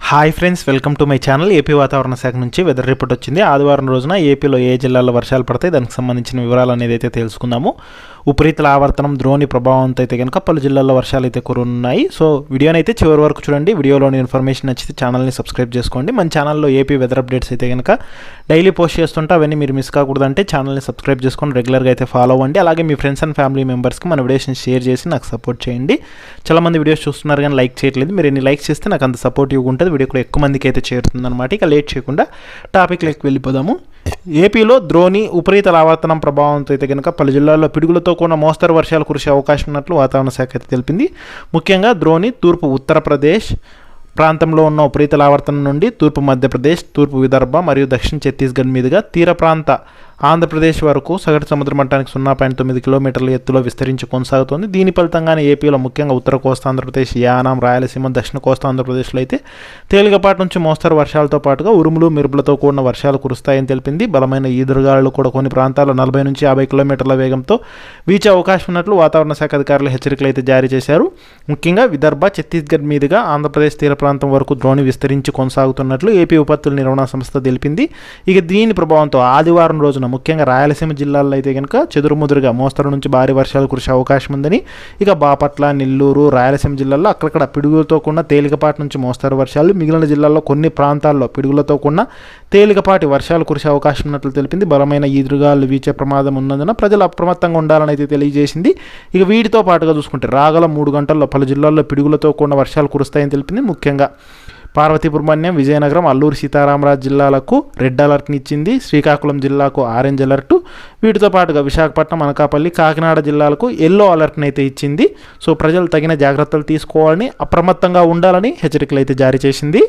Hi friends, welcome to my channel. AP వాతావరణ శాఖ నుంచి వెదర్ రిపోర్ట్ వచ్చింది. ఆదివారం రోజున ఏపీలో ఏ జిల్లాల్లో వర్షాలు పడతాయి, దానికి సంబంధించిన వివరాలు అనేది అయితే తెలుసుకుందాము. ఉపరితల ఆవర్తనం ద్రోణి ప్రభావంతో అయితే కనుక పలు జిల్లాల్లో వర్షాలు అయితే కురున్నాయి. సో వీడియోని అయితే చివరి వరకు చూడండి. వీడియోలోని ఇన్ఫర్మేషన్ నచ్చితే ఛానల్ని సబ్స్క్రైబ్ చేసుకోండి. మన ఛానల్లో ఏపీ వెదర్ అప్డేట్స్ అయితే కనుక డైలీ పోస్ట్ చేస్తుంటే అవన్నీ మీరు మిస్ కాకూడదంటే ఛానల్ని సబ్స్క్రైబ్ చేసుకొని రెగ్యులర్గా అయితే ఫాలో అవ్వండి. అలాగే మీ ఫ్రెండ్స్ అండ్ ఫ్యామిలీ మెంబర్స్కి మన వీడియోస్ని షేర్ చేసి నాకు సపోర్ట్ చేయండి. చాలామంది వీడియోస్ చూస్తున్నారు కానీ లైక్ చేయట్లేదు. మీరు ఎన్ని లైక్స్ చేస్తే నాకు అంత సపోర్టివ్గా ఉంటుంది. వీడియో కూడా ఎక్కువ మందికి అయితే చేరుతుందన్నమాట. ఇక లేట్ చేయకుండా టాపిక్లోకి వెళ్ళిపోదాము. ఏపీలో ద్రోణి ఉపరితల ఆవర్తనం ప్రభావంతో అయితే కనుక పలు జిల్లాల్లో పిడుగులతో కూడిన మోస్తరు వర్షాలు కురిసే అవకాశం ఉన్నట్లు వాతావరణ శాఖ అయితే తెలిపింది. ముఖ్యంగా ద్రోణి తూర్పు ఉత్తరప్రదేశ్ ప్రాంతంలో ఉన్న ఉపరితల ఆవర్తనం నుండి తూర్పు మధ్యప్రదేశ్, తూర్పు విదర్భ మరియు దక్షిణ ఛత్తీస్గఢ్ మీదుగా తీర ప్రాంత ఆంధ్రప్రదేశ్ వరకు సగటు సముద్ర మట్టానికి 0.9 కిలోమీటర్ల ఎత్తులో విస్తరించి కొనసాగుతోంది. దీని ఫలితంగానే ఏపీలో ముఖ్యంగా ఉత్తర కోస్తా ఆంధ్రప్రదేశ్, యానాం, రాయలసీమ, దక్షిణ కోస్తా ఆంధ్రప్రదేశ్లో అయితే తేలికపాటి నుంచి మోస్తరు వర్షాలతో పాటుగా ఉరుములు మెరుపులతో కూడిన వర్షాలు కురుస్తాయని తెలిపింది. బలమైన ఈదురుగాలులు కూడా కొన్ని ప్రాంతాల్లో 40 నుంచి 50 కిలోమీటర్ల వేగంతో వీచే అవకాశం ఉన్నట్లు వాతావరణ శాఖ అధికారులు హెచ్చరికలు అయితే జారీ చేశారు. ముఖ్యంగా విదర్భ, ఛత్తీస్గఢ్ మీదుగా ఆంధ్రప్రదేశ్ తీర ప్రాంతం వరకు ద్రోణి విస్తరించి కొనసాగుతున్నట్లు ఏపీ విపత్తుల నిర్వహణ సంస్థ తెలిపింది. ఇక దీని ప్రభావంతో ఆదివారం రోజున ముఖ్యంగా రాయలసీమ జిల్లాల్లో అయితే కనుక చెదురుముదురుగా మోస్తరు నుంచి భారీ వర్షాలు కురిసే అవకాశం ఉందని, ఇక బాపట్ల, నెల్లూరు, రాయలసీమ జిల్లాల్లో అక్కడక్కడ పిడుగులతో కూడిన తేలికపాటి నుంచి మోస్తరు వర్షాలు, మిగిలిన జిల్లాల్లో కొన్ని ప్రాంతాల్లో పిడుగులతో కూడిన తేలికపాటి వర్షాలు కురిసే అవకాశం ఉన్నట్లు తెలిపింది. బలమైన ఈదురుగాలు వీచే ప్రమాదం ఉన్నందున ప్రజలు అప్రమత్తంగా ఉండాలని అయితే తెలియజేసింది. ఇక వీటితో పాటుగా చూసుకుంటే రాగల 3 గంటల్లో పలు జిల్లాల్లో పిడుగులతో కూడిన వర్షాలు కురుస్తాయని తెలిపింది. ముఖ్యంగా పార్వతీపురం, విజయనగరం, అల్లూరు సీతారామరాజు జిల్లాలకు రెడ్ అలర్ట్ని ఇచ్చింది. శ్రీకాకుళం జిల్లాకు ఆరెంజ్ అలర్టు, వీటితో పాటుగా విశాఖపట్నం, అనకాపల్లి, కాకినాడ జిల్లాలకు ఎల్లో అలర్ట్ని అయితే ఇచ్చింది. సో ప్రజలు తగిన జాగ్రత్తలు తీసుకోవాలని, అప్రమత్తంగా ఉండాలని హెచ్చరికలు అయితే జారీ చేసింది.